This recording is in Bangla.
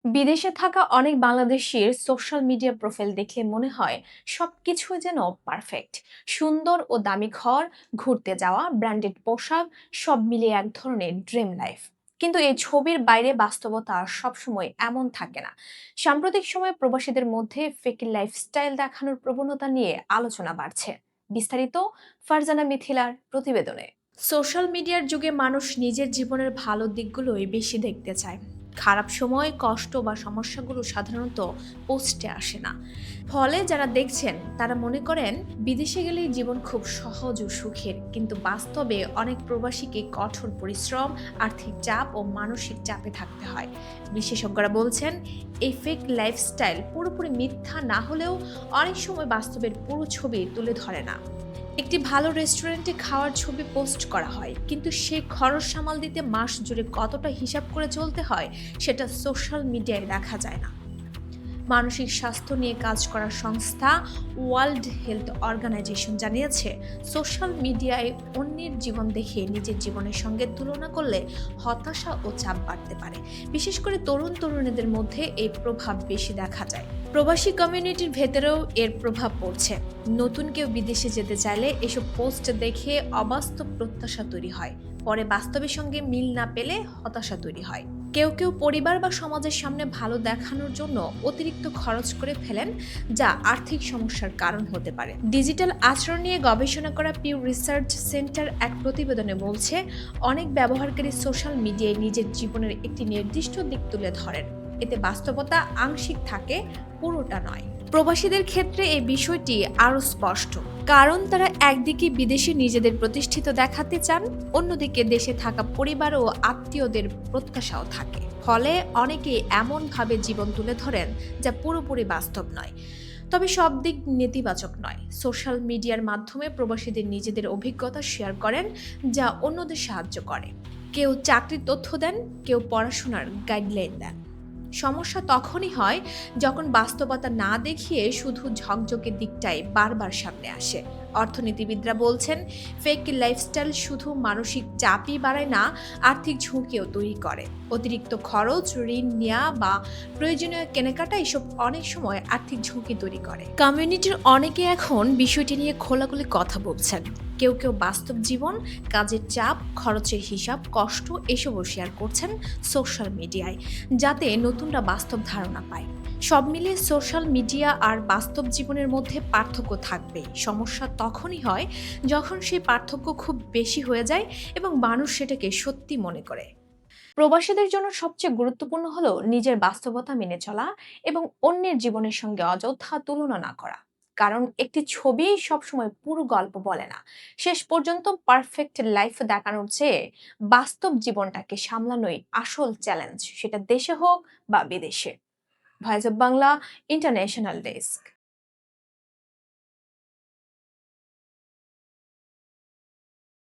বিদেশে থাকা অনেক বাংলাদেশির সোশ্যাল মিডিয়া প্রোফাইল দেখলে মনে হয় সবকিছু যেন পারফেক্ট। সুন্দর ও দামি ঘর, ঘুরতে যাওয়া, ব্র্যান্ডেড পোশাক, সব মিলিয়ে এক ধরনের ড্রিম লাইফ। কিন্তু এই ছবির বাইরে বাস্তবতা সবসময় এমন থাকে না। সাম্প্রতিক সময়ে প্রবাসীদের মধ্যে ফেক লাইফস্টাইল দেখানোর প্রবণতা নিয়ে আলোচনা বাড়ছে। বিস্তারিত ফারজানা মিথিলার প্রতিবেদনে। সোশ্যাল মিডিয়ার যুগে মানুষ নিজের জীবনের ভালো দিকগুলোই বেশি দেখতে চায়। খারাপ সময়, কষ্ট বা সমস্যাগুলো সাধারণত পোস্টে আসে না। ফলে যারা দেখছেন তারা মনে করেন বিদেশে গেলেই জীবন খুব সহজ ও সুখের, কিন্তু বাস্তবে অনেক প্রবাসীকে কঠোর পরিশ্রম, আর্থিক চাপ ও মানসিক চাপে থাকতে হয়। বিশেষজ্ঞরা বলছেন এই ফেক লাইফস্টাইল পুরোপুরি মিথ্যা না হলেও অনেক সময় বাস্তবের পুরো ছবি তুলে ধরে না। একটি ভালো রেস্টুরেন্টে খাওয়ার ছবি পোস্ট করা হয়, কিন্তু সে খরচ সামাল দিতে মাস জুড়ে কতটা হিসাব করে চলতে হয় সেটা সোশ্যাল মিডিয়ায় দেখা যায় না। মানসিক স্বাস্থ্য নিয়ে কাজ করা সংস্থা ওয়ার্ল্ড হেলথ অর্গানাইজেশন জানিয়েছে, সোশ্যাল মিডিয়ায় অন্যের জীবন দেখে নিজের জীবনের সঙ্গে তুলনা করলে হতাশা ও চাপ বাড়তে পারে। বিশেষ করে তরুণ তরুণীদের মধ্যে এই প্রভাব বেশি দেখা যায়। প্রবাসী কমিউনিটির ভেতরেও এর প্রভাব পড়ছে। নতুন কেউ বিদেশে যেতে চাইলে এসব পোস্ট দেখে অবাস্তব প্রত্যাশা তৈরি হয়, পরে বাস্তবের সঙ্গে মিল না পেলে হতাশা তৈরি হয়। কেউ কেউ পরিবার বা সমাজের সামনে ভালো দেখানোর জন্য অতিরিক্ত খরচ করে ফেলেন, যা আর্থিক সমস্যার কারণ হতে পারে। ডিজিটাল আচরণ নিয়ে গবেষণা করা পিউ রিসার্চ সেন্টার এক প্রতিবেদনে বলছে, অনেক ব্যবহারকারী সোশ্যাল মিডিয়ায় নিজের জীবনের একটি নির্দিষ্ট দিক তুলে ধরেন। এতে বাস্তবতা আংশিক থাকে, পুরোটা নয়। প্রবাসীদের ক্ষেত্রে এই বিষয়টি আরও স্পষ্ট, কারণ তারা একদিকে বিদেশে নিজেদের প্রতিষ্ঠিত দেখাতে চান, অন্যদিকে দেশে থাকা পরিবার ও আত্মীয়দের প্রত্যাশাও থাকে। ফলে অনেকে এমনভাবে জীবন তুলে ধরেন যা পুরোপুরি বাস্তব নয়। তবে সব দিক নেতিবাচক নয়। সোশ্যাল মিডিয়ার মাধ্যমে প্রবাসীদের নিজেদের অভিজ্ঞতা শেয়ার করেন, যা অন্যদের সাহায্য করে। কেউ চাকরির তথ্য দেন, কেউ পড়াশোনার গাইডলাইন দেন। সমস্যা তখনই হয় যখন বাস্তবতা না দেখিয়ে শুধু ঝকঝকে দিকটাই বারবার সামনে আসে। অর্থনীতিবিদরা বলছেন, ফেক লাইফস্টাইল শুধু মানসিক চাপই বাড়ায় না, আর্থিক ঝুঁকিও তৈরি করে। অতিরিক্ত খরচ, ঋণ নেওয়া বা প্রয়োজনীয় কেনাকাটা এসব অনেক সময় আর্থিক ঝুঁকি তৈরি করে। কমিউনিটির অনেকে এখন বিষয়টি নিয়ে খোলাখুলি কথা বলছেন। কেউ কেউ বাস্তব জীবন, কাজের চাপ, খরচের হিসাব, কষ্ট এসবও শেয়ার করছেন সোশ্যাল মিডিয়ায়, যাতে নতুনরা বাস্তব ধারণা পায়। সব মিলিয়ে সোশ্যাল মিডিয়া আর বাস্তব জীবনের মধ্যে পার্থক্য থাকবে। সমস্যা তখনই হয় যখন সেই পার্থক্য খুব বেশি হয়ে যায় এবং মানুষ সেটাকে সত্যি মনে করে। প্রবাসীদের জন্য সবচেয়ে গুরুত্বপূর্ণ হলো নিজের বাস্তবতা মেনে চলা এবং অন্যের জীবনের সঙ্গে অযথা তুলনা না করা। কারণ একটি ছবি সবসময় পুরো গল্প বলে না। শেষ পর্যন্ত পারফেক্ট লাইফ দেখানোর চেয়ে বাস্তব জীবনটাকে সামলানোই আসল চ্যালেঞ্জ, সেটা দেশে হোক বা বিদেশে। Voice of Bangla, international desk.